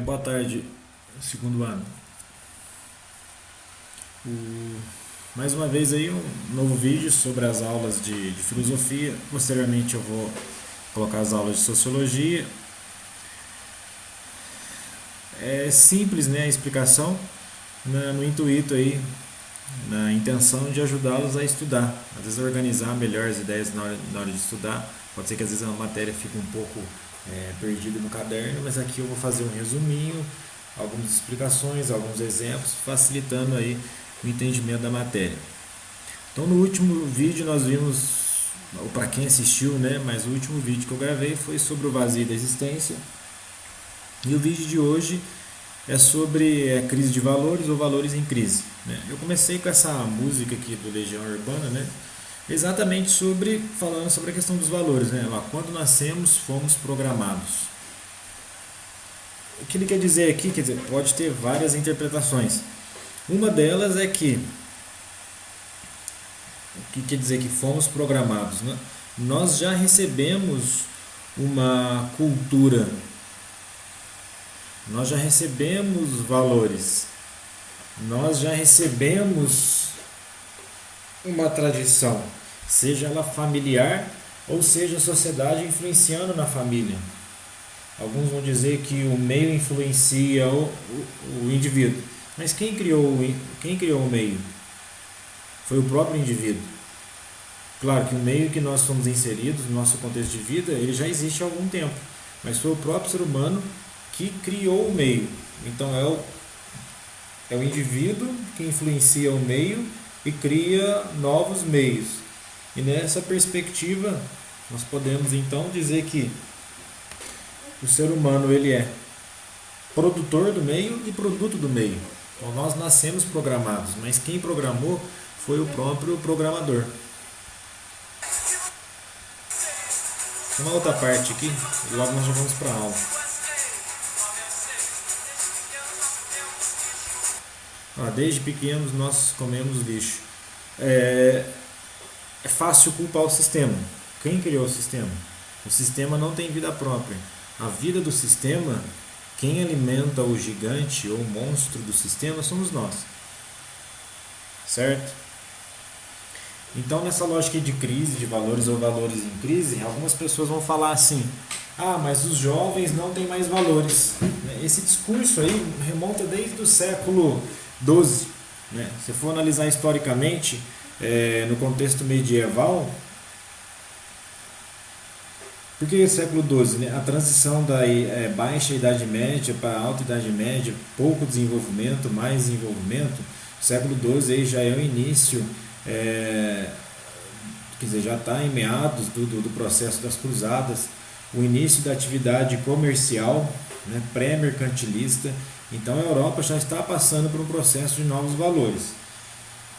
Boa tarde, segundo ano. Mais uma vez aí um novo vídeo sobre as aulas de filosofia. Posteriormente eu vou colocar as aulas de sociologia. É simples, né, a explicação, no intuito aí, na intenção de ajudá-los a estudar, às vezes organizar melhor as ideias na hora de estudar. Pode ser que às vezes a matéria fique um pouco perdida no caderno, mas aqui eu vou fazer um resuminho, algumas explicações, alguns exemplos, facilitando aí o entendimento da matéria. Então no último vídeo nós vimos, ou para quem assistiu, né, mas o último vídeo que eu gravei foi sobre o vazio da existência, e o vídeo de hoje é sobre crise de valores ou valores em crise, né? Eu comecei com essa música aqui do Legião Urbana, né? Exatamente falando sobre a questão dos valores, né? Quando nascemos, fomos programados. O que ele quer dizer aqui, quer dizer, pode ter várias interpretações. Uma delas é que, o que quer dizer que fomos programados, né? Nós já recebemos uma cultura, nós já recebemos valores, nós já recebemos uma tradição, seja ela familiar ou seja a sociedade influenciando na família. Alguns vão dizer que o meio influencia o indivíduo, mas quem criou o meio? Foi o próprio indivíduo. Claro que o meio que nós somos inseridos no nosso contexto de vida, ele já existe há algum tempo, mas foi o próprio ser humano que criou o meio. Então é o indivíduo que influencia o meio e cria novos meios. E nessa perspectiva, nós podemos então dizer que o ser humano ele é produtor do meio e produto do meio. Então nós nascemos programados, mas quem programou foi o próprio programador. Uma outra parte aqui, e logo nós já vamos para a aula. Desde pequenos nós comemos lixo. É fácil culpar o sistema. Quem criou o sistema? O sistema não tem vida própria. A vida do sistema, quem alimenta o gigante ou o monstro do sistema somos nós. Certo? Então, nessa lógica de crise de valores ou valores em crise, algumas pessoas vão falar assim: mas os jovens não têm mais valores. Esse discurso aí remonta desde o século XII. Né? Se for analisar historicamente, no contexto medieval, por que século XII? Né? A transição da baixa Idade Média para a alta Idade Média, pouco desenvolvimento, mais desenvolvimento. O século XII aí já é o início, quer dizer, já está em meados do processo das cruzadas, o início da atividade comercial, né, pré-mercantilista. Então a Europa já está passando por um processo de novos valores.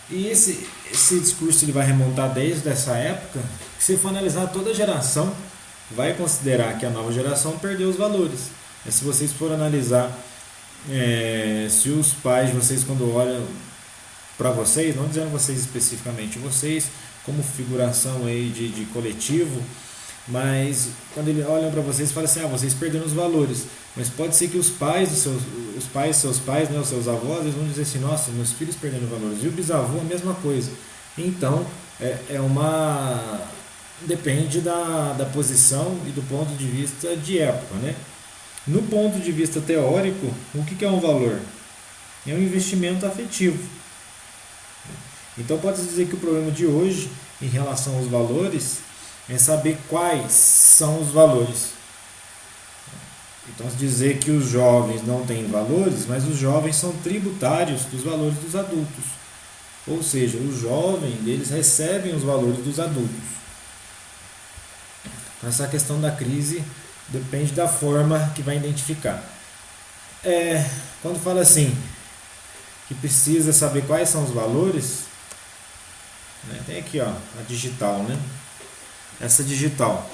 E esse discurso ele vai remontar desde essa época. Se for analisar, toda geração vai considerar que a nova geração perdeu os valores. Se vocês forem analisar, se os pais de vocês, quando olham para vocês, não dizendo vocês especificamente, vocês como figuração aí de coletivo, mas quando eles olham para vocês, falam assim: vocês perderam os valores. Mas pode ser que os pais dos seus pais, né, os seus avós, eles vão dizer assim: nossa, meus filhos perderam valores. E o bisavô a mesma coisa. Então depende da posição e do ponto de vista de época, né? No ponto de vista teórico, o que é um valor? É um investimento afetivo. Então pode-se dizer que o problema de hoje em relação aos valores é saber quais são os valores. Então, dizer que os jovens não têm valores, mas os jovens são tributários dos valores dos adultos. Ou seja, os jovens, eles recebem os valores dos adultos. Então, essa questão da crise depende da forma que vai identificar. Quando fala assim, que precisa saber quais são os valores, né, tem aqui a digital, né? Essa digital.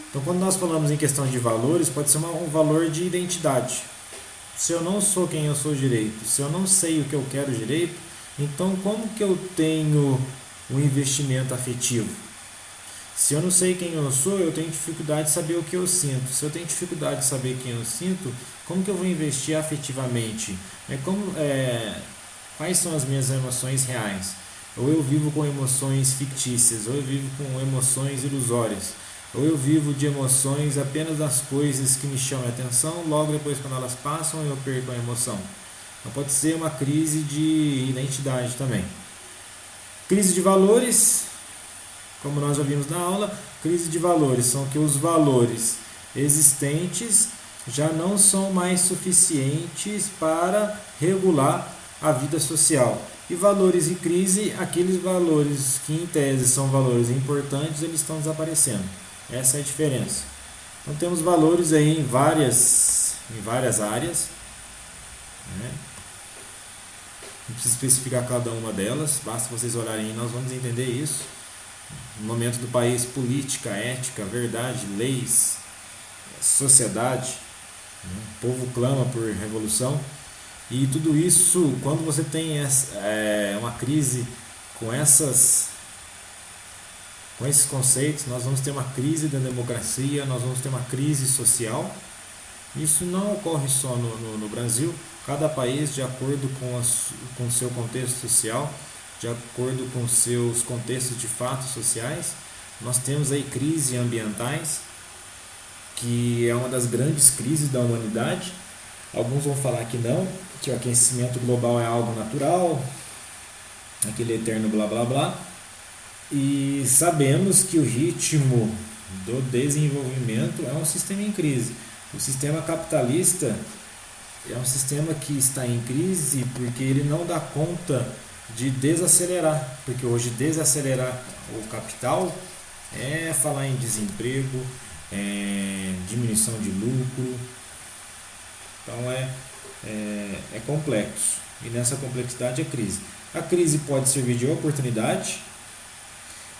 Então, quando nós falamos em questão de valores, pode ser um valor de identidade. Se eu não sou quem eu sou direito, se eu não sei o que eu quero direito, Então, como que eu tenho um investimento afetivo? Se eu não sei quem eu sou, eu tenho dificuldade de saber o que eu sinto. Se eu tenho dificuldade de saber quem eu sinto, como que eu vou investir afetivamente? Quais são as minhas emoções reais? Ou eu vivo com emoções fictícias, ou eu vivo com emoções ilusórias, ou eu vivo de emoções apenas das coisas que me chamam a atenção, logo depois quando elas passam eu perco a emoção. Então pode ser uma crise de identidade também. Crise de valores, como nós já vimos na aula, crise de valores são que os valores existentes já não são mais suficientes para regular a vida social. E valores em crise, aqueles valores que em tese são valores importantes, eles estão desaparecendo. Essa é a diferença. Então temos valores aí em várias áreas, né? Não precisa especificar cada uma delas, basta vocês olharem e nós vamos entender isso. No momento do país, política, ética, verdade, leis, sociedade, né? O povo clama por revolução. E tudo isso, quando você tem uma crise com esses conceitos, nós vamos ter uma crise da democracia, nós vamos ter uma crise social. Isso não ocorre só no Brasil, cada país, de acordo com o seu contexto social, de acordo com seus contextos de fatos sociais, nós temos aí crises ambientais, que é uma das grandes crises da humanidade. Alguns vão falar que não, que o aquecimento global é algo natural, aquele eterno blá blá blá. E sabemos que o ritmo do desenvolvimento é um sistema em crise. O sistema capitalista é um sistema que está em crise porque ele não dá conta de desacelerar, porque hoje desacelerar o capital é falar em desemprego, diminuição de lucro. Então é complexo, e nessa complexidade é crise. A crise pode servir de oportunidade,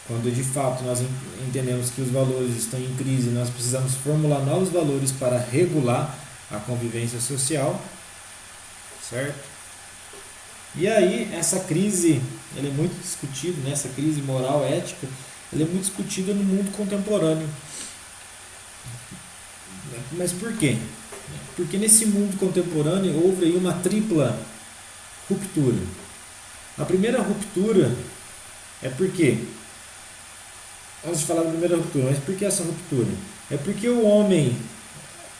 quando de fato nós entendemos que os valores estão em crise, nós precisamos formular novos valores para regular a convivência social, certo? E aí essa crise, ela é muito discutida, né? Essa crise moral, ética, ela é muito discutida no mundo contemporâneo. Mas por quê? Porque nesse mundo contemporâneo houve aí uma tripla ruptura. A primeira ruptura é porque, antes de falar da primeira ruptura, mas por que essa ruptura? É porque o homem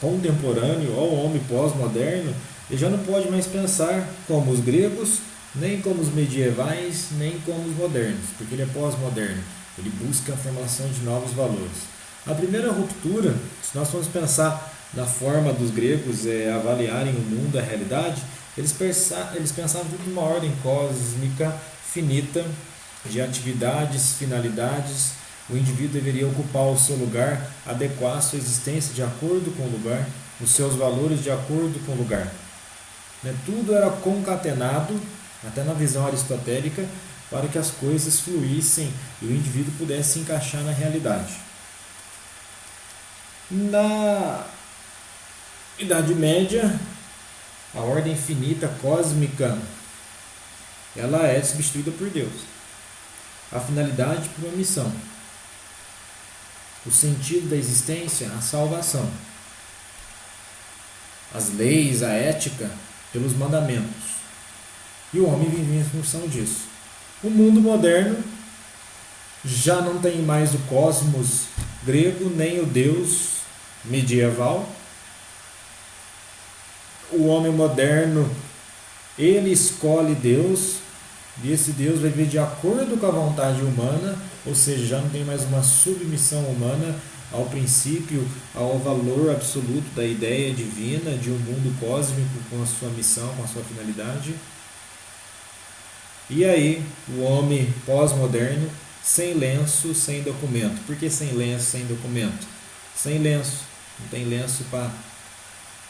contemporâneo, ou o homem pós-moderno, ele já não pode mais pensar como os gregos, nem como os medievais, nem como os modernos, porque ele é pós-moderno. Ele busca a formação de novos valores. A primeira ruptura, se nós formos pensar na forma dos gregos avaliarem o mundo, a realidade, eles pensavam tudo numa ordem cósmica, finita, de atividades, finalidades. O indivíduo deveria ocupar o seu lugar, adequar a sua existência de acordo com o lugar, os seus valores de acordo com o lugar. Tudo era concatenado, até na visão aristotélica, para que as coisas fluíssem e o indivíduo pudesse se encaixar na realidade. Na Idade Média, a ordem finita, cósmica, ela é substituída por Deus. A finalidade por uma missão. O sentido da existência, a salvação. As leis, a ética, pelos mandamentos. E o homem vive em função disso. O mundo moderno já não tem mais o cosmos grego, nem o Deus medieval. O homem moderno, ele escolhe Deus, e esse Deus vai viver de acordo com a vontade humana, ou seja, já não tem mais uma submissão humana ao princípio, ao valor absoluto da ideia divina de um mundo cósmico com a sua missão, com a sua finalidade. E aí, o homem pós-moderno, sem lenço, sem documento. Por que sem lenço, sem documento? Sem lenço, não tem lenço para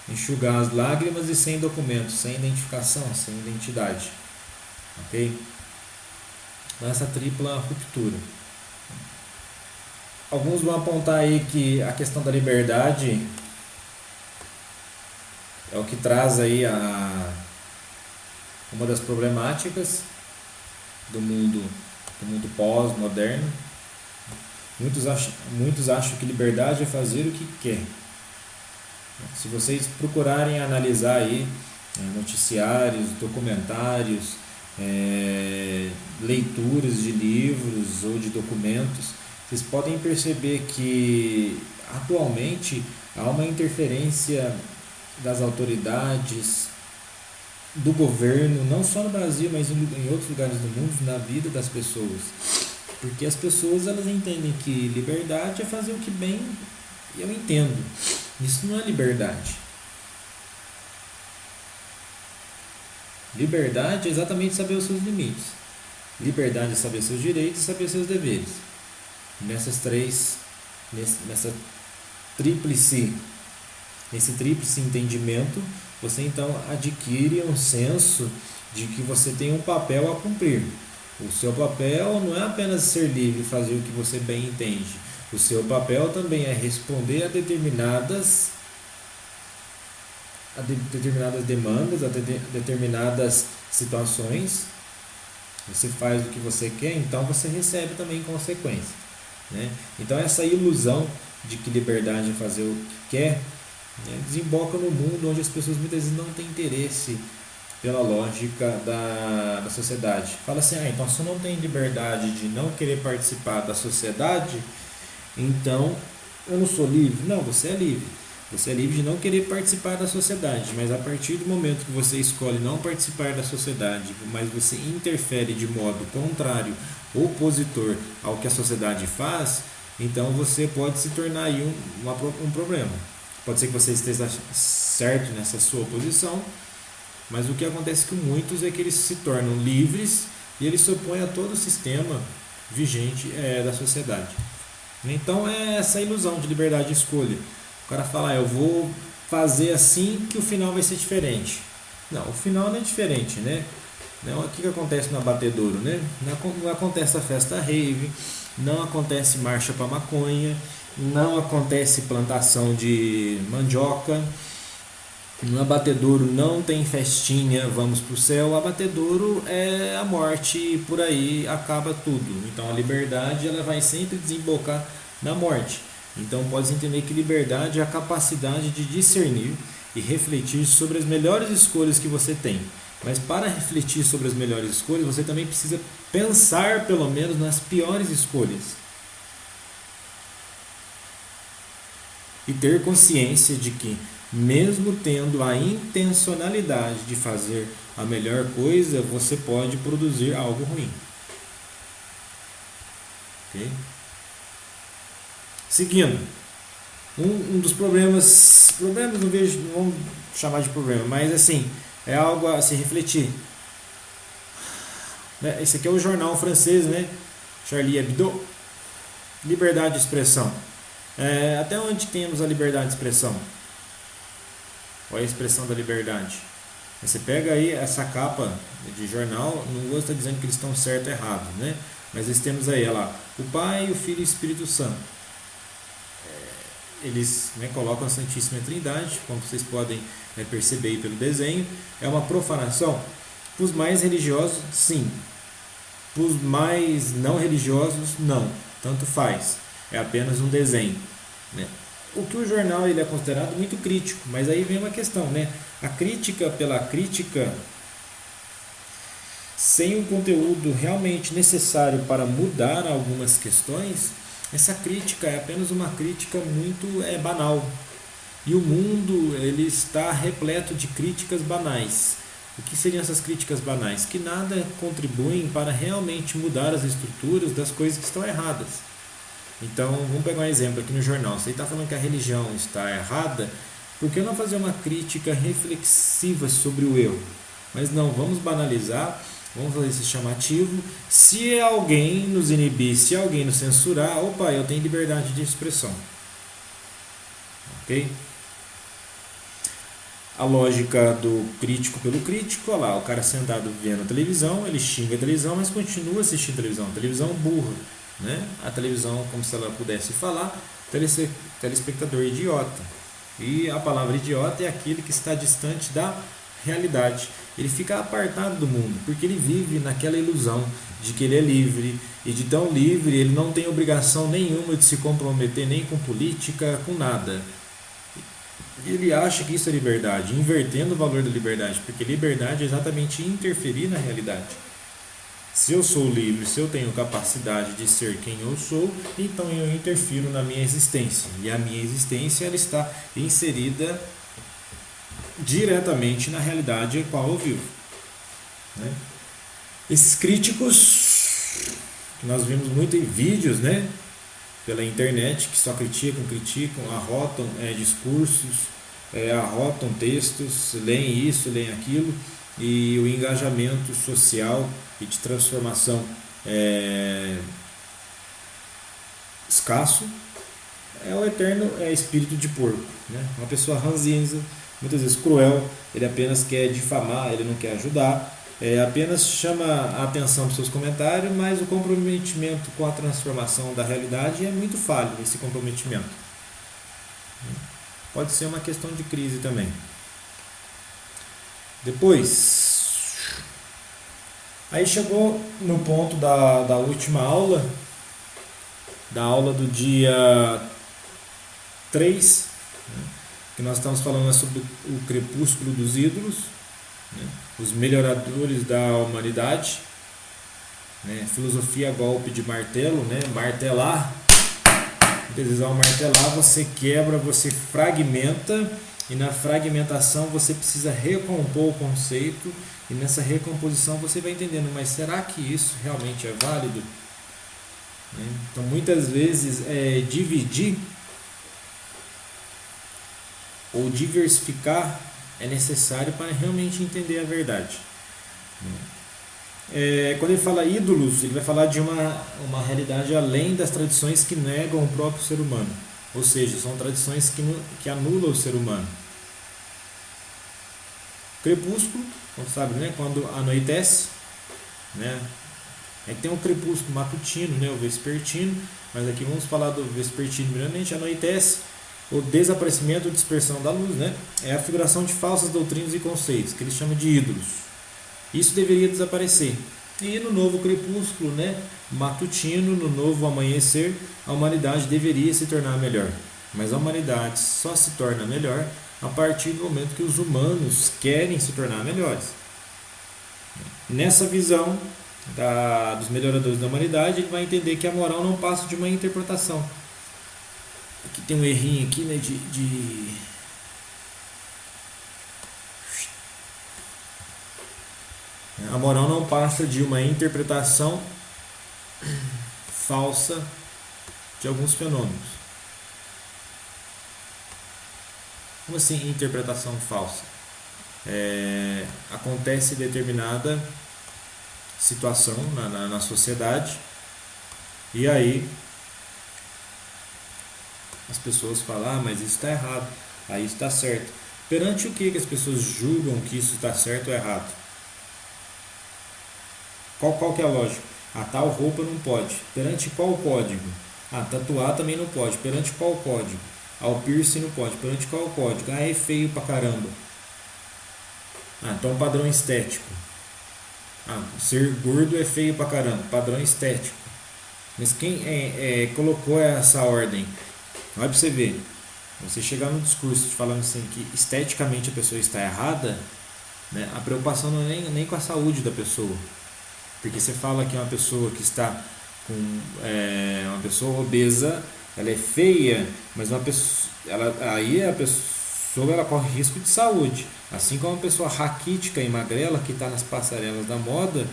enxugar as lágrimas, e sem documento, sem identificação, sem identidade. Ok? Nessa tripla ruptura. Alguns vão apontar aí que a questão da liberdade é o que traz aí uma das problemáticas, do mundo pós-moderno. Muitos acham que liberdade é fazer o que quer. Se vocês procurarem analisar aí noticiários, documentários, leituras de livros ou de documentos, vocês podem perceber que atualmente há uma interferência das autoridades, do governo, não só no Brasil, mas em outros lugares do mundo, na vida das pessoas. Porque as pessoas elas entendem que liberdade é fazer o que bem, e eu entendo. Isso não é liberdade. Liberdade é exatamente saber os seus limites. Liberdade é saber seus direitos e saber seus deveres. Nessa tríplice, nesse tríplice entendimento, você então adquire um senso de que você tem um papel a cumprir. O seu papel não é apenas ser livre e fazer o que você bem entende. O seu papel também é responder a determinadas demandas, a determinadas situações. Você faz o que você quer, então você recebe também consequências, né? Então essa ilusão de que liberdade é fazer o que quer, né, desemboca no mundo onde as pessoas muitas vezes não têm interesse pela lógica da sociedade. Fala assim, então se eu não tenho liberdade de não querer participar da sociedade, então eu não sou livre. Não, você é livre. Você é livre de não querer participar da sociedade, mas a partir do momento que você escolhe não participar da sociedade, mas você interfere de modo contrário, opositor ao que a sociedade faz, então você pode se tornar aí um problema. Pode ser que você esteja certo nessa sua posição, mas o que acontece com muitos é que eles se tornam livres e eles se opõem a todo o sistema vigente da sociedade. Então é essa ilusão de liberdade de escolha. O cara fala, eu vou fazer assim que o final vai ser diferente. Não, o final não é diferente, né? O que acontece no abatedouro, né? Não acontece a festa rave, não acontece marcha para maconha, não acontece plantação de mandioca. No abatedouro não tem festinha, vamos pro céu. O abatedouro é a morte e por aí acaba tudo. Então a liberdade ela vai sempre desembocar na morte. Então pode entender que liberdade é a capacidade de discernir e refletir sobre as melhores escolhas que você tem. Mas para refletir sobre as melhores escolhas, você também precisa pensar pelo menos nas piores escolhas. E ter consciência de que, mesmo tendo a intencionalidade de fazer a melhor coisa, você pode produzir algo ruim. Ok? Seguindo, um dos problemas não vejo, não vamos chamar de problema, mas assim, é algo a se refletir. Esse aqui é o jornal francês, né? Charlie Hebdo. Liberdade de expressão. Até onde temos a liberdade de expressão? Qual é a expressão da liberdade? Você pega aí essa capa de jornal, não vou estar dizendo que eles estão certo ou errado, né? Mas nós temos aí, olha lá, o Pai, o Filho e o Espírito Santo. Eles colocam a Santíssima Trindade, como vocês podem perceber aí pelo desenho. É uma profanação? Para os mais religiosos, sim. Para os mais não religiosos, não. Tanto faz. É apenas um desenho, né? O que o jornal ele é considerado muito crítico, mas aí vem uma questão, né? A crítica pela crítica, sem um conteúdo realmente necessário para mudar algumas questões, essa crítica é apenas uma crítica muito banal. E o mundo ele está repleto de críticas banais. O que seriam essas críticas banais? Que nada contribuem para realmente mudar as estruturas das coisas que estão erradas. Então, vamos pegar um exemplo aqui no jornal. Você está falando que a religião está errada, por que não fazer uma crítica reflexiva sobre o eu? Mas não, vamos banalizar, vamos fazer esse chamativo. Se alguém nos inibir, se alguém nos censurar, opa, eu tenho liberdade de expressão. Ok? A lógica do crítico pelo crítico, olha lá, o cara sentado vendo a televisão, ele xinga a televisão, mas continua assistindo a televisão. A televisão burra, né? A televisão, como se ela pudesse falar, telespectador idiota. E a palavra idiota é aquele que está distante da realidade. Ele fica apartado do mundo, porque ele vive naquela ilusão de que ele é livre, e de tão livre ele não tem obrigação nenhuma de se comprometer nem com política, com nada. Ele acha que isso é liberdade, invertendo o valor da liberdade, porque liberdade é exatamente interferir na realidade. Se eu sou livre, se eu tenho capacidade de ser quem eu sou, então eu interfiro na minha existência. E a minha existência ela está inserida diretamente na realidade em qual eu vivo. Né? Esses críticos, que nós vimos muito em vídeos, né, pela internet, que só criticam, arrotam discursos, arrotam textos, leem isso, leem aquilo, e o engajamento social e de transformação escasso, é o eterno espírito de porco. Né? Uma pessoa ranzinza, muitas vezes cruel, ele apenas quer difamar, ele não quer ajudar, apenas chama a atenção para os seus comentários, mas o comprometimento com a transformação da realidade é muito falho, esse comprometimento. Pode ser uma questão de crise também. Depois, aí chegou no ponto da última aula, da aula do dia 3, né, que nós estamos falando sobre o crepúsculo dos ídolos, né, os melhoradores da humanidade, né, filosofia golpe de martelo, né, martelar. Muitas vezes ao martelar você quebra, você fragmenta, e na fragmentação você precisa recompor o conceito, e nessa recomposição você vai entendendo, mas será que isso realmente é válido? Então muitas vezes dividir ou diversificar é necessário para realmente entender a verdade. Quando ele fala ídolos, ele vai falar de uma realidade além das tradições que negam o próprio ser humano, ou seja, são tradições que anulam o ser humano. Crepúsculo, como sabe, né? Quando anoitece, né? Aí tem o crepúsculo matutino, né? O vespertino, mas aqui vamos falar do vespertino primeiramente. Anoitece, o desaparecimento ou dispersão da luz, né? É a figuração de falsas doutrinas e conceitos, que eles chamam de ídolos. Isso deveria desaparecer. E no novo crepúsculo, né, matutino, no novo amanhecer, a humanidade deveria se tornar melhor. Mas a humanidade só se torna melhor a partir do momento que os humanos querem se tornar melhores. Nessa visão dos melhoradores da humanidade, ele vai entender que a moral não passa de uma interpretação. Aqui tem um errinho aqui, né, A moral não passa de uma interpretação falsa de alguns fenômenos. Como assim interpretação falsa? Acontece determinada situação na sociedade, e aí as pessoas falam, mas isso está errado, aí isso está certo. Perante o que as pessoas julgam que isso está certo ou errado? Qual que é a lógica? Tal roupa não pode. Perante qual código? Tatuar também não pode. Perante qual código? O piercing não pode. Perante qual código? É feio pra caramba. Então padrão estético. Ser gordo é feio pra caramba. Padrão estético. Mas quem colocou essa ordem? Vai pra você ver. Você chegar no discurso falando assim que esteticamente a pessoa está errada, né, a preocupação não é nem com a saúde da pessoa. Porque você fala que uma pessoa que está com uma pessoa obesa, ela é feia, mas aí a pessoa ela corre risco de saúde. Assim como uma pessoa raquítica e magrela que está nas passarelas da moda,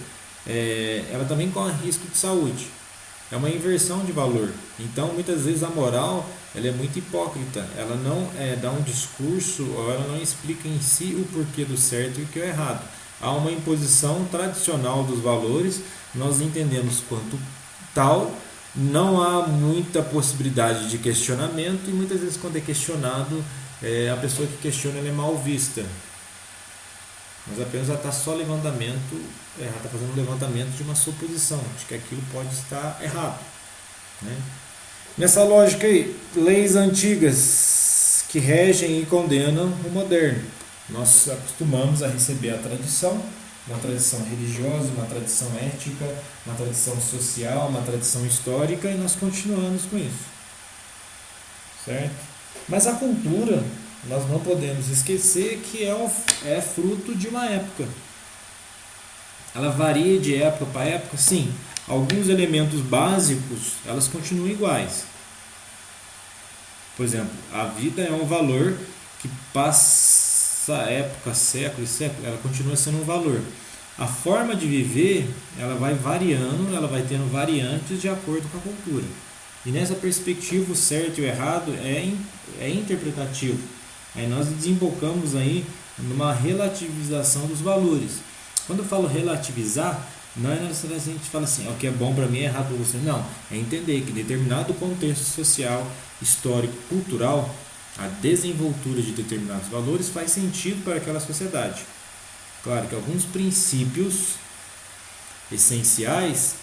ela também corre risco de saúde. É uma inversão de valor. Então muitas vezes a moral ela é muito hipócrita. Ela não dá um discurso, ou ela não explica em si o porquê do certo e o que é errado. Há uma imposição tradicional dos valores, nós entendemos quanto tal, não há muita possibilidade de questionamento, e muitas vezes quando é questionado, a pessoa que questiona ela é mal vista. Mas apenas ela está só ela está fazendo um levantamento de uma suposição, de que aquilo pode estar errado. Né? Nessa lógica aí, leis antigas que regem e condenam o moderno. Nós acostumamos a receber a tradição, uma tradição religiosa, uma tradição ética, uma tradição social, uma tradição histórica, e nós continuamos com isso, certo? Mas a cultura, nós não podemos esquecer que é fruto de uma época. Ela varia de época para época, sim. Alguns elementos básicos, elas continuam iguais. Por exemplo, a vida é um valor que passa época, século e século, ela continua sendo um valor. A forma de viver, ela vai variando, ela vai tendo variantes de acordo com a cultura. E nessa perspectiva, o certo e o errado é interpretativo. Aí nós desembocamos aí numa relativização dos valores. Quando eu falo relativizar, não é necessariamente a gente fala assim, o que é bom para mim é errado para você. Não, é entender que em determinado contexto social, histórico, cultural, a desenvoltura de determinados valores faz sentido para aquela sociedade. Claro que alguns princípios essenciais,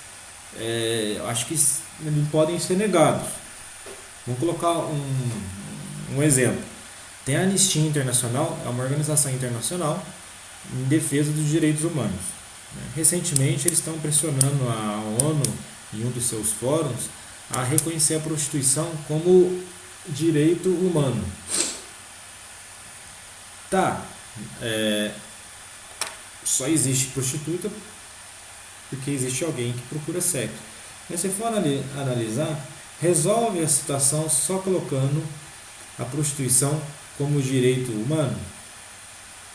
eu acho que não podem ser negados. Vamos colocar um exemplo. Tem a Anistia Internacional, é uma organização internacional em defesa dos direitos humanos. Recentemente, eles estão pressionando a ONU, em um dos seus fóruns, a reconhecer a prostituição como direito humano. Tá, só existe prostituta porque existe alguém que procura sexo. Mas se for analisar, resolve a situação só colocando a prostituição como direito humano?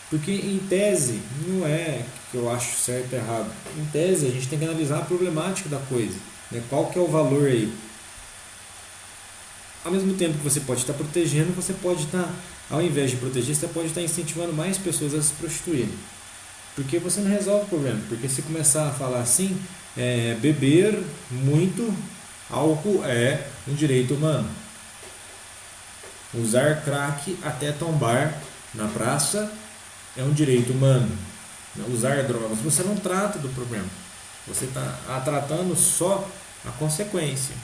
Porque em tese, não é que eu acho certo ou errado. Em tese, a gente tem que analisar a problemática da coisa, né? Qual que é o valor aí? Ao mesmo tempo que você pode estar protegendo, você pode estar, ao invés de proteger, você pode estar incentivando mais pessoas a se prostituírem. Porque você não resolve o problema. Porque se começar a falar assim, beber muito álcool é um direito humano. Usar crack até tombar na praça é um direito humano. Usar drogas, você não trata do problema. Você está tratando só a consequência.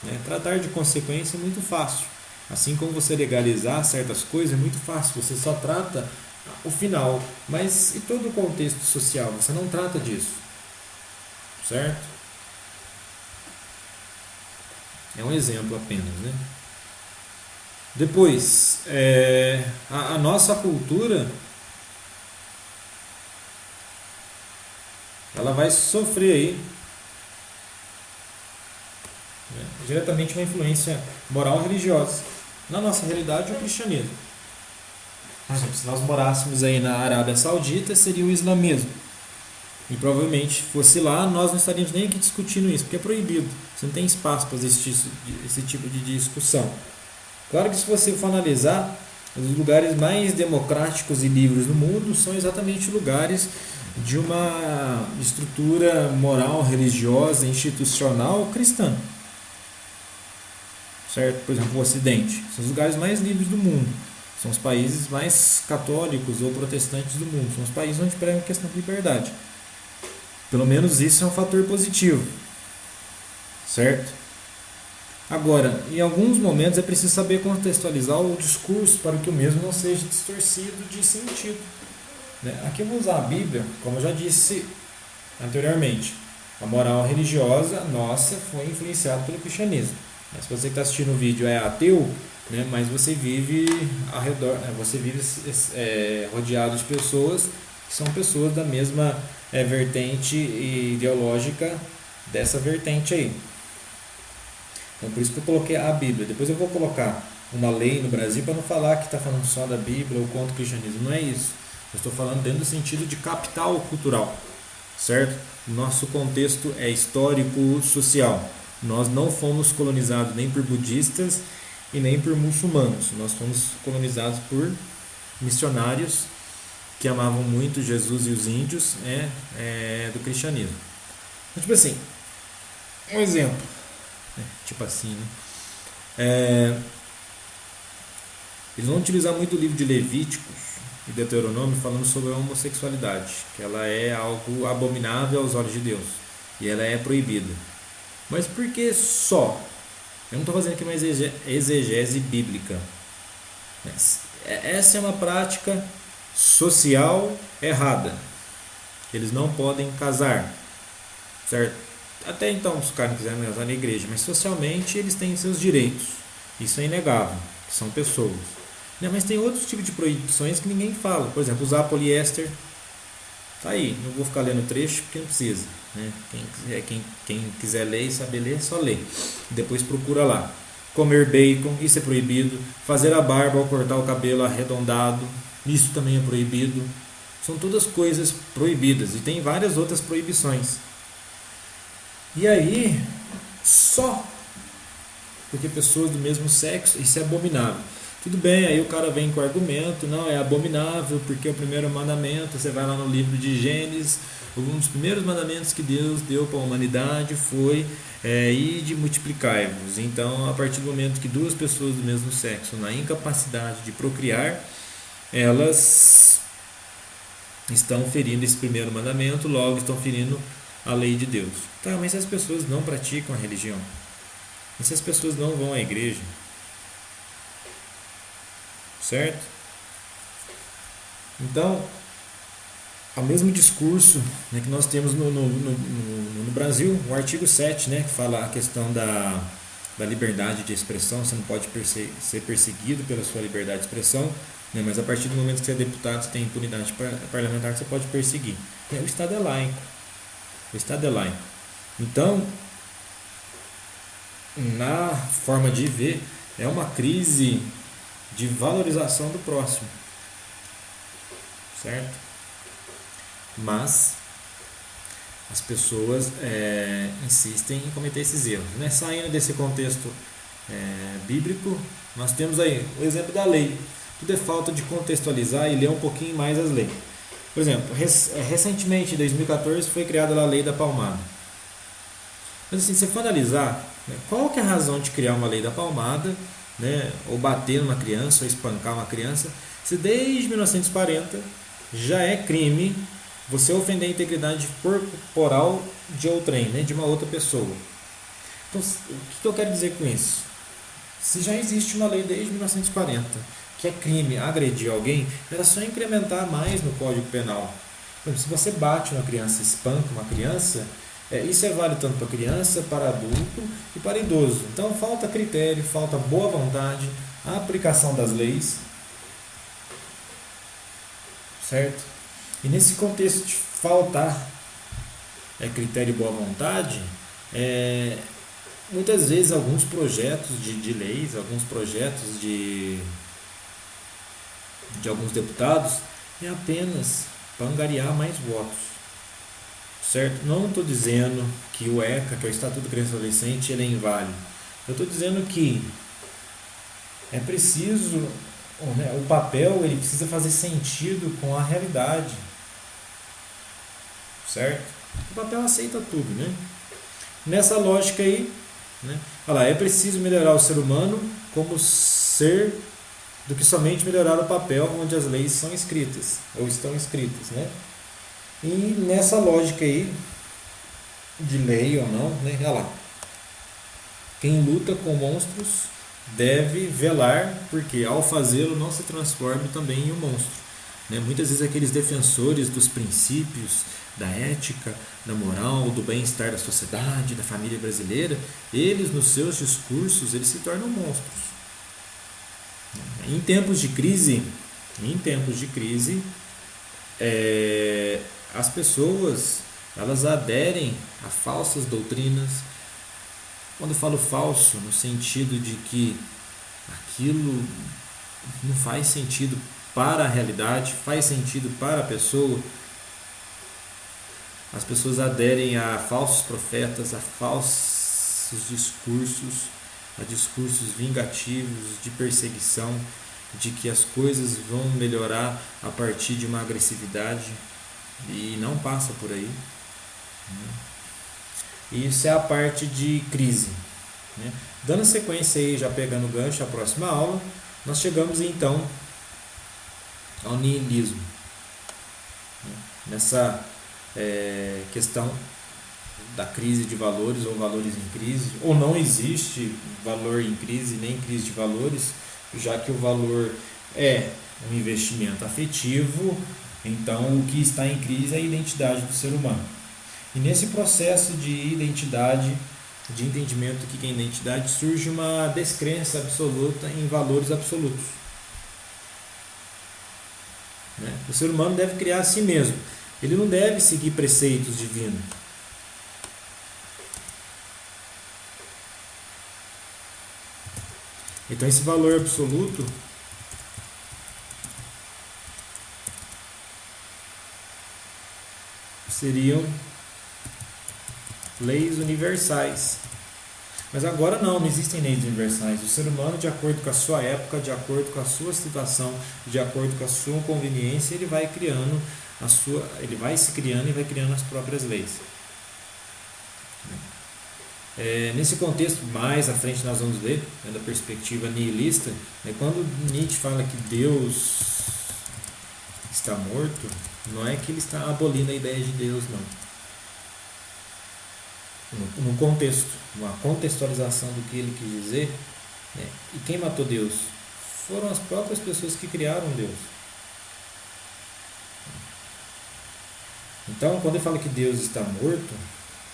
Né? Tratar de consequência é muito fácil. Assim como você legalizar certas coisas é muito fácil. Você só trata o final. Mas e todo o contexto social? Você não trata disso. Certo? É um exemplo apenas, né? Depois, a nossa cultura, ela vai sofrer aí, diretamente uma influência moral e religiosa. Na nossa realidade, o cristianismo. Por exemplo, se nós morássemos aí na Arábia Saudita, seria o islamismo. E provavelmente fosse lá, nós não estaríamos nem aqui discutindo isso, porque é proibido. Você não tem espaço para existir esse tipo de discussão. Claro que se você for analisar, os lugares mais democráticos e livres do mundo são exatamente lugares de uma estrutura moral, religiosa, institucional cristã. Certo? Por exemplo, o Ocidente. São os lugares mais livres do mundo. São os países mais católicos ou protestantes do mundo. São os países onde prega a questão de liberdade. Pelo menos isso é um fator positivo. Certo? Agora, em alguns momentos é preciso saber contextualizar o discurso para que o mesmo não seja distorcido de sentido. Aqui eu vou usar a Bíblia, como eu já disse anteriormente. A moral religiosa nossa foi influenciada pelo cristianismo. Se você que está assistindo o vídeo é ateu, mas você vive ao redor, você vive rodeado de pessoas que são pessoas da mesma vertente ideológica dessa vertente aí. Então por isso que eu coloquei a Bíblia. Depois eu vou colocar uma lei no Brasil para não falar que está falando só da Bíblia ou contra o cristianismo. Não é isso. Eu estou falando dentro do sentido de capital cultural, certo? Nosso contexto é histórico, social. Nós não fomos colonizados nem por budistas e nem por muçulmanos. Nós fomos colonizados por missionários que amavam muito Jesus e os índios do cristianismo. Então, tipo assim, um exemplo. Tipo assim, né? Eles vão utilizar muito o livro de Levíticos e Deuteronômio falando sobre a homossexualidade, que ela é algo abominável aos olhos de Deus e ela é proibida. Mas por que só? Eu não estou fazendo aqui uma exegese bíblica. Essa é uma prática social errada. Eles não podem casar, certo? Até então, se o cara não quiser casar na igreja, mas socialmente eles têm seus direitos. Isso é inegável, que são pessoas. Né? Mas tem outros tipos de proibições que ninguém fala. Por exemplo, usar poliéster. Tá aí, não vou ficar lendo trecho porque não precisa. Né? Quem quiser ler e saber ler, só lê. Depois procura lá. Comer bacon, isso é proibido. Fazer a barba ou cortar o cabelo arredondado, isso também é proibido. São todas coisas proibidas e tem várias outras proibições. E aí, só porque pessoas do mesmo sexo, isso é abominável. Tudo bem, aí o cara vem com o argumento, não, é abominável porque o primeiro mandamento, você vai lá no livro de Gênesis, um dos primeiros mandamentos que Deus deu para a humanidade foi ide multiplicai-vos. Então, a partir do momento que duas pessoas do mesmo sexo, na incapacidade de procriar, elas estão ferindo esse primeiro mandamento, logo estão ferindo a lei de Deus. Tá, mas se as pessoas não praticam a religião? E se as pessoas não vão à igreja? Certo? Então, o mesmo discurso, né, que nós temos no Brasil, o artigo 7, né, que fala a questão da liberdade de expressão, você não pode ser perseguido pela sua liberdade de expressão, né, mas a partir do momento que você é deputado, você tem impunidade parlamentar, você pode perseguir. O Estado é laico. O Estado é laico. Então, na forma de ver, é uma crise de valorização do próximo, certo? Mas as pessoas insistem em cometer esses erros, né? Saindo desse contexto bíblico, nós temos aí o exemplo da lei. Tudo é falta de contextualizar e ler um pouquinho mais as leis. Por exemplo, recentemente, em 2014, foi criada a lei da palmada. Mas assim, se você for analisar, né, qual que é a razão de criar uma lei da palmada, né, ou bater numa criança, ou espancar uma criança, se desde 1940 já é crime você ofender a integridade corporal de outrem, né, de uma outra pessoa. Então, o que eu quero dizer com isso? Se já existe uma lei desde 1940 que é crime agredir alguém, era só incrementar mais no Código Penal. Por exemplo, se você bate uma criança, espanca uma criança, isso é válido tanto para criança, para adulto e para idoso. Então falta critério, falta boa vontade, a aplicação das leis, certo? E nesse contexto de faltar critério e boa vontade, muitas vezes alguns projetos de leis, alguns projetos de alguns deputados é apenas para angariar mais votos, certo? Não estou dizendo que o ECA, que é o Estatuto da Criança e Adolescente, ele é inválido. Eu estou dizendo que é preciso, né, o papel ele precisa fazer sentido com a realidade, certo? O papel aceita tudo, né? Nessa lógica aí, né, olha lá, é preciso melhorar o ser humano como ser do que somente melhorar o papel onde as leis são escritas, ou estão escritas, né? E nessa lógica aí, de lei ou não, né? Olha lá, quem luta com monstros deve velar, porque ao fazê-lo não se transforme também em um monstro. Né? Muitas vezes aqueles defensores dos princípios, da ética, da moral, do bem-estar da sociedade, da família brasileira, eles nos seus discursos, eles se tornam monstros. Em tempos de crise, as pessoas elas aderem a falsas doutrinas. Quando eu falo falso, no sentido de que aquilo não faz sentido para a realidade, faz sentido para a pessoa, as pessoas aderem a falsos profetas, a falsos discursos, a discursos vingativos, de perseguição, de que as coisas vão melhorar a partir de uma agressividade, e não passa por aí. Isso é a parte de crise. Dando sequência aí, já pegando o gancho, a próxima aula, nós chegamos então ao niilismo. Nessa questão da crise de valores, ou valores em crise, ou não existe valor em crise, nem crise de valores, já que o valor é um investimento afetivo. Então, o que está em crise é a identidade do ser humano. E nesse processo de identidade, de entendimento do que é identidade, surge uma descrença absoluta em valores absolutos. O ser humano deve criar a si mesmo. Ele não deve seguir preceitos divinos. Então, esse valor absoluto seriam leis universais. Mas agora não existem leis universais. O ser humano, de acordo com a sua época, de acordo com a sua situação, de acordo com a sua conveniência, ele vai criando ele vai se criando e vai criando as próprias leis. Nesse contexto, mais à frente nós vamos ver, da perspectiva nihilista, quando Nietzsche fala que Deus está morto, não é que ele está abolindo a ideia de Deus, não. No contexto, uma contextualização do que ele quis dizer. E quem matou Deus? Foram as próprias pessoas que criaram Deus. Então, quando ele fala que Deus está morto,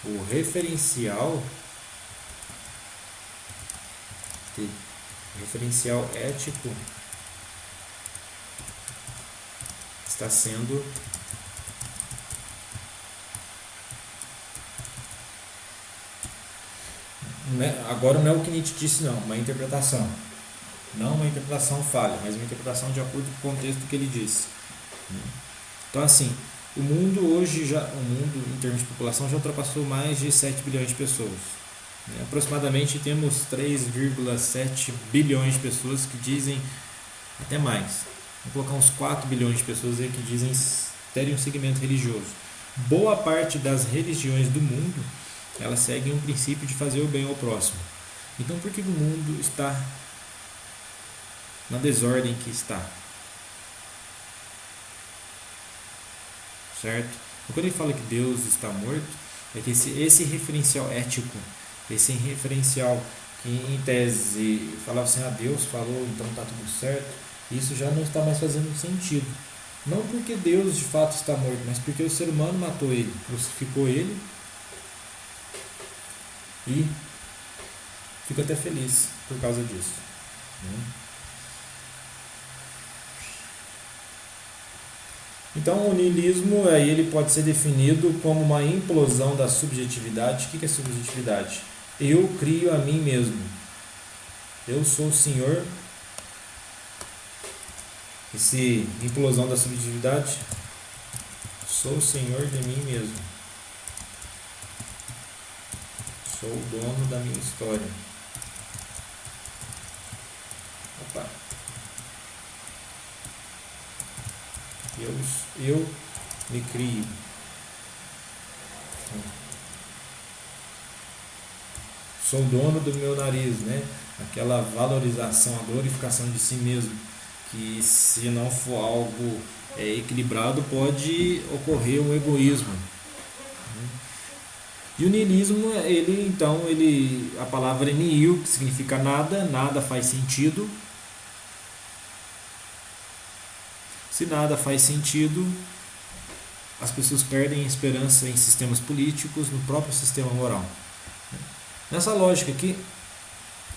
o referencial ético está sendo agora não é o que Nietzsche disse, não, uma interpretação. Não uma interpretação falha, mas uma interpretação de acordo com o contexto que ele disse. Então, assim, o mundo em termos de população, já ultrapassou mais de 7 bilhões de pessoas. Aproximadamente temos 3,7 bilhões de pessoas que dizem, até mais, vamos colocar uns 4 bilhões de pessoas aí que dizem terem um segmento religioso. Boa parte das religiões do mundo, elas seguem um princípio de fazer o bem ao próximo. Então, por que o mundo está na desordem que está? Certo? Então, quando ele fala que Deus está morto, é que esse referencial ético, esse referencial que em tese falava assim, Deus falou, então está tudo certo, isso já não está mais fazendo sentido. Não porque Deus de fato está morto, mas porque o ser humano matou ele, crucificou ele, e fico até feliz por causa disso. Então, o niilismo aí ele pode ser definido como uma implosão da subjetividade. O que é subjetividade? Eu crio a mim mesmo. Eu sou o Senhor. Esse implosão da subjetividade, sou o Senhor de mim mesmo. Sou o dono da minha história. Opa. Eu me crio. Sou o dono do meu nariz, Aquela valorização, a glorificação de si mesmo, que se não for algo equilibrado, pode ocorrer um egoísmo. E o niilismo, a palavra é nihil, que significa nada, nada faz sentido. Se nada faz sentido, as pessoas perdem a esperança em sistemas políticos, no próprio sistema moral. Nessa lógica aqui,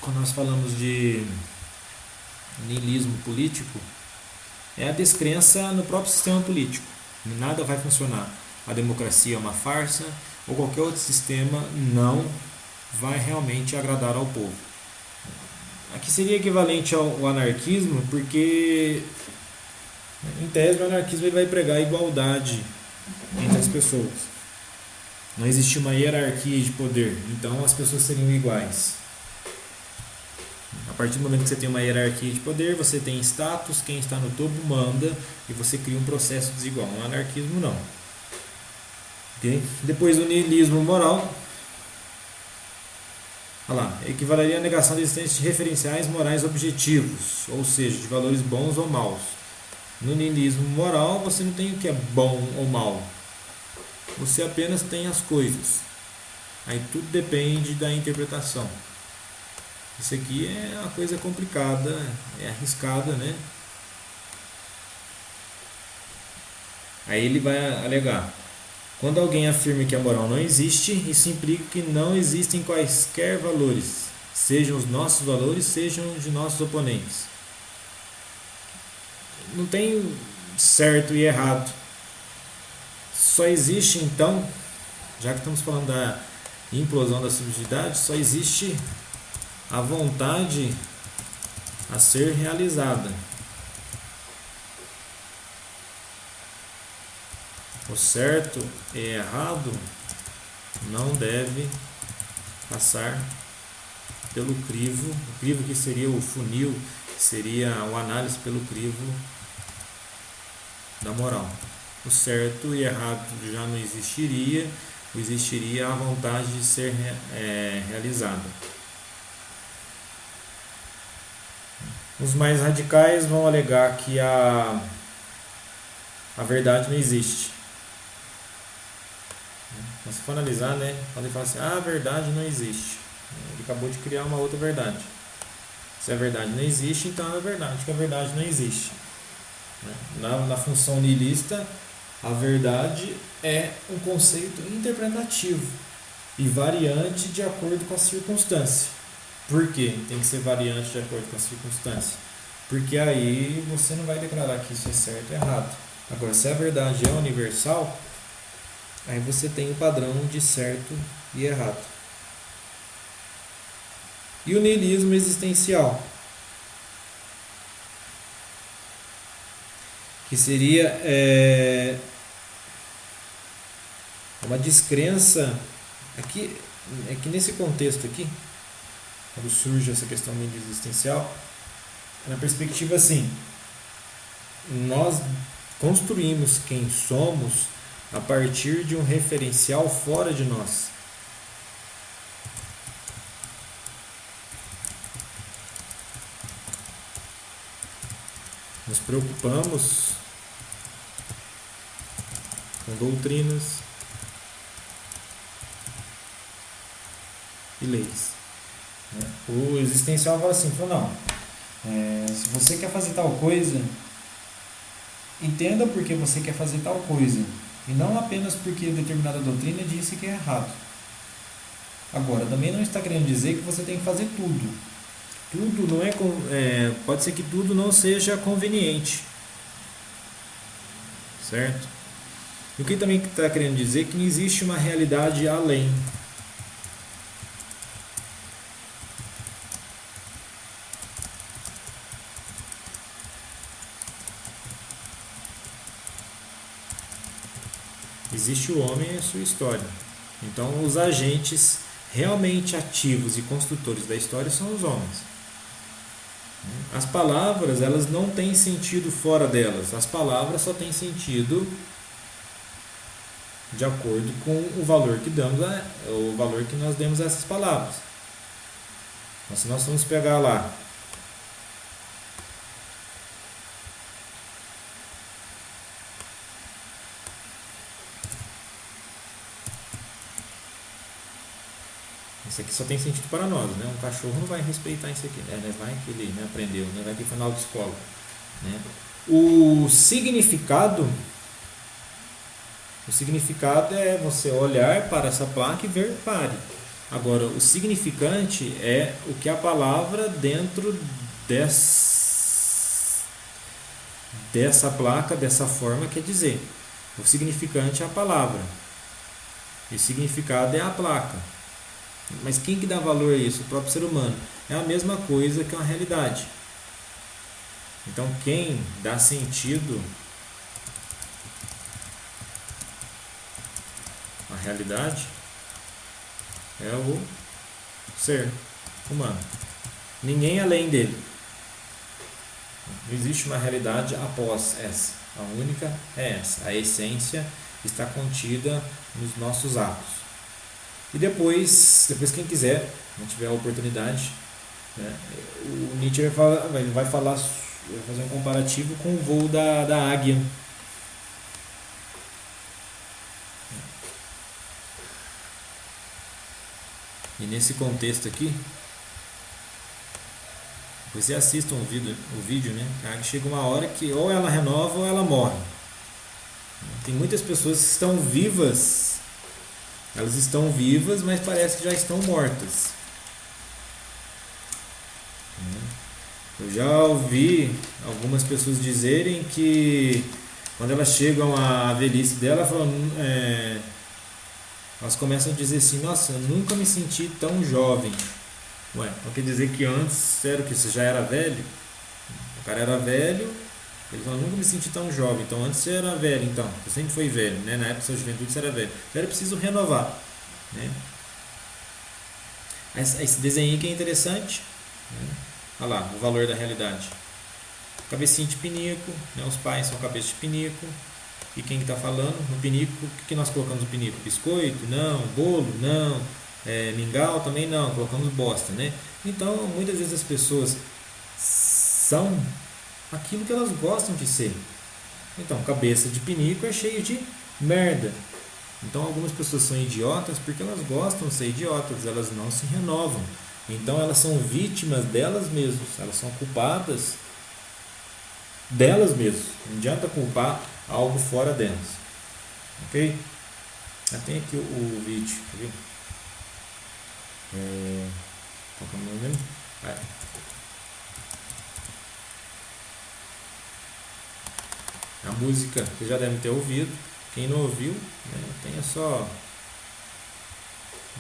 quando nós falamos de niilismo político, é a descrença no próprio sistema político. Nada vai funcionar. A democracia é uma farsa, ou qualquer outro sistema não vai realmente agradar ao povo. Aqui seria equivalente ao anarquismo, porque em tese o anarquismo ele vai pregar a igualdade entre as pessoas. Não existe uma hierarquia de poder, então as pessoas seriam iguais. A partir do momento que você tem uma hierarquia de poder, você tem status, quem está no topo manda, e você cria um processo desigual. No anarquismo não. Okay? Depois o niilismo moral, equivaleria à negação da existência de referenciais morais objetivos, ou seja, de valores bons ou maus. No niilismo moral, você não tem o que é bom ou mal, você apenas tem as coisas. Aí tudo depende da interpretação. Isso aqui é uma coisa complicada, é arriscada, Aí ele vai alegar: quando alguém afirma que a moral não existe, isso implica que não existem quaisquer valores, sejam os nossos valores, sejam os de nossos oponentes. Não tem certo e errado. Só existe, então, já que estamos falando da implosão da subjetividade, só existe a vontade a ser realizada. O certo e errado não deve passar pelo crivo, o crivo que seria o funil, que seria o análise pelo crivo da moral. O certo e errado já não existiria, existiria a vontade de ser realizada. Os mais radicais vão alegar que a verdade não existe. Mas se for analisar, né, quando ele fala assim: a verdade não existe, ele acabou de criar uma outra verdade. Se a verdade não existe, então é verdade que a verdade não existe. Na função nihilista, a verdade é um conceito interpretativo e variante de acordo com a circunstância. Por quê? Tem que ser variante de acordo com a circunstância. Porque aí você não vai declarar que isso é certo ou errado. Agora, se a verdade é universal, aí você tem o padrão de certo e errado. E o niilismo existencial, que seria uma descrença aqui, é que nesse contexto aqui, quando surge essa questão existencial, na perspectiva assim: nós construímos quem somos a partir de um referencial fora de nós. Nos preocupamos com doutrinas e leis. O existencial fala assim: não, se você quer fazer tal coisa, entenda por que você quer fazer tal coisa, e não apenas porque determinada doutrina disse que é errado. Agora, também não está querendo dizer que você tem que fazer tudo. Tudo não pode ser que tudo não seja conveniente, certo? E o que também está querendo dizer é que não existe uma realidade além. Existe o homem e a sua história. Então, os agentes realmente ativos e construtores da história são os homens. As palavras, elas não têm sentido fora delas. As palavras só têm sentido de acordo com o valor que damos, o valor que nós demos a essas palavras. Então, se nós formos pegar lá isso aqui só tem sentido para nós, né? Um cachorro não vai respeitar isso aqui, né? Vai que ele aprendeu, né? Vai que foi na autoescola, né? O significado é você olhar para essa placa e ver pare. Agora, o significante é o que a palavra dentro dessa placa, dessa forma, quer dizer. O significante é a palavra e o significado é a placa. Mas quem que dá valor a isso? O próprio ser humano. É a mesma coisa que uma realidade. Então, quem dá sentido à realidade é o ser humano. Ninguém além dele. Não existe uma realidade após essa. A única é essa. A essência está contida nos nossos atos. E depois quem quiser, não tiver a oportunidade, né, o Nietzsche vai fazer um comparativo com o voo da águia. E nesse contexto aqui, você assista o vídeo, né? A águia chega uma hora que ou ela renova ou ela morre. Tem muitas pessoas que estão vivas, elas estão vivas, mas parece que já estão mortas. Eu já ouvi algumas pessoas dizerem que quando elas chegam à velhice dela, elas começam a dizer assim: nossa, eu nunca me senti tão jovem. Ué, não quer dizer que antes era o que? Você já era velho? O cara era velho, ele falou: nunca me senti tão jovem. Então antes você era velho, então. Você sempre foi velho, né? Na época da sua juventude você era velho. Então era preciso renovar, né? Esse desenho aqui é interessante, né? Olha lá, o valor da realidade. Cabecinha de pinico, né? Os pais são cabeça de pinico. E quem está falando? No pinico, o que nós colocamos no pinico? Biscoito? Não. Bolo? Não. Mingau? Também não. Colocamos bosta, né? Então, muitas vezes as pessoas são aquilo que elas gostam de ser. Então, cabeça de pinico é cheio de merda. Então, algumas pessoas são idiotas porque elas gostam de ser idiotas, elas não se renovam. Então, elas são vítimas delas mesmas, elas são culpadas delas mesmas. Não adianta culpar algo fora delas. Ok? Já tem aqui o vídeo. Tá vendo? Qual que é o nome mesmo? A música vocês já devem ter ouvido. Quem não ouviu, né, tenha só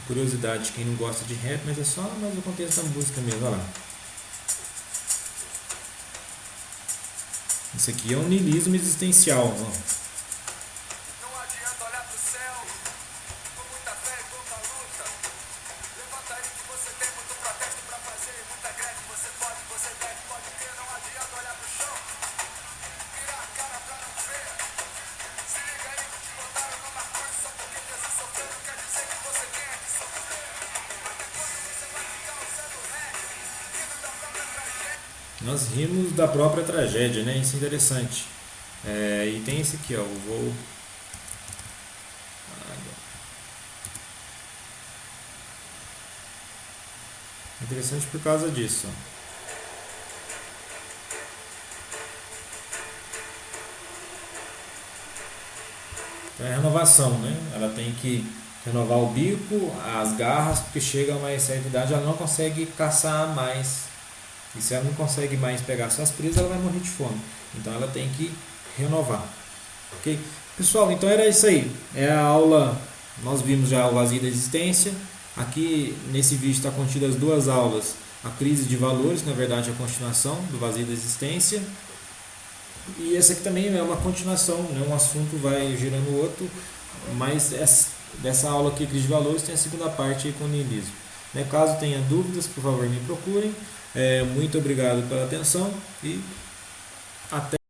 curiosidade. Quem não gosta de rap, mas é só mais o contexto da música mesmo. Olha lá. Isso aqui é um niilismo existencial. Ó. Não adianta olhar pro céu com muita fé e pouca luta. Levanta aí que você tem muito protesto pra fazer, muita greve. Você pode ter. Não adianta olhar pro chão, virar a cara pra não ver. Se liga aí que te botaram numa cruz só porque Jesus sofreu. Não quer dizer que você tenha que sofrer. Até quando você vai ficar usando regra, rindo da própria tragédia? Nós rimos da própria tragédia, né? Isso é interessante. E tem esse aqui, ó, o voo. Interessante por causa disso. Ó. Então é a renovação, né? Ela tem que renovar o bico, as garras, porque chega a uma certa idade ela não consegue caçar mais. E se ela não consegue mais pegar suas presas, ela vai morrer de fome. Então ela tem que renovar. Ok? Pessoal, então era isso aí. É a aula. Nós vimos já o vazio da existência. Aqui nesse vídeo está contida as duas aulas. A crise de valores, que na verdade é a continuação do vazio da existência. E essa aqui também é uma continuação, né? Um assunto vai gerando o outro. Mas dessa aula aqui, crise de valores, tem a segunda parte aí com o niilismo. Né? Caso tenha dúvidas, por favor me procurem. Muito obrigado pela atenção e até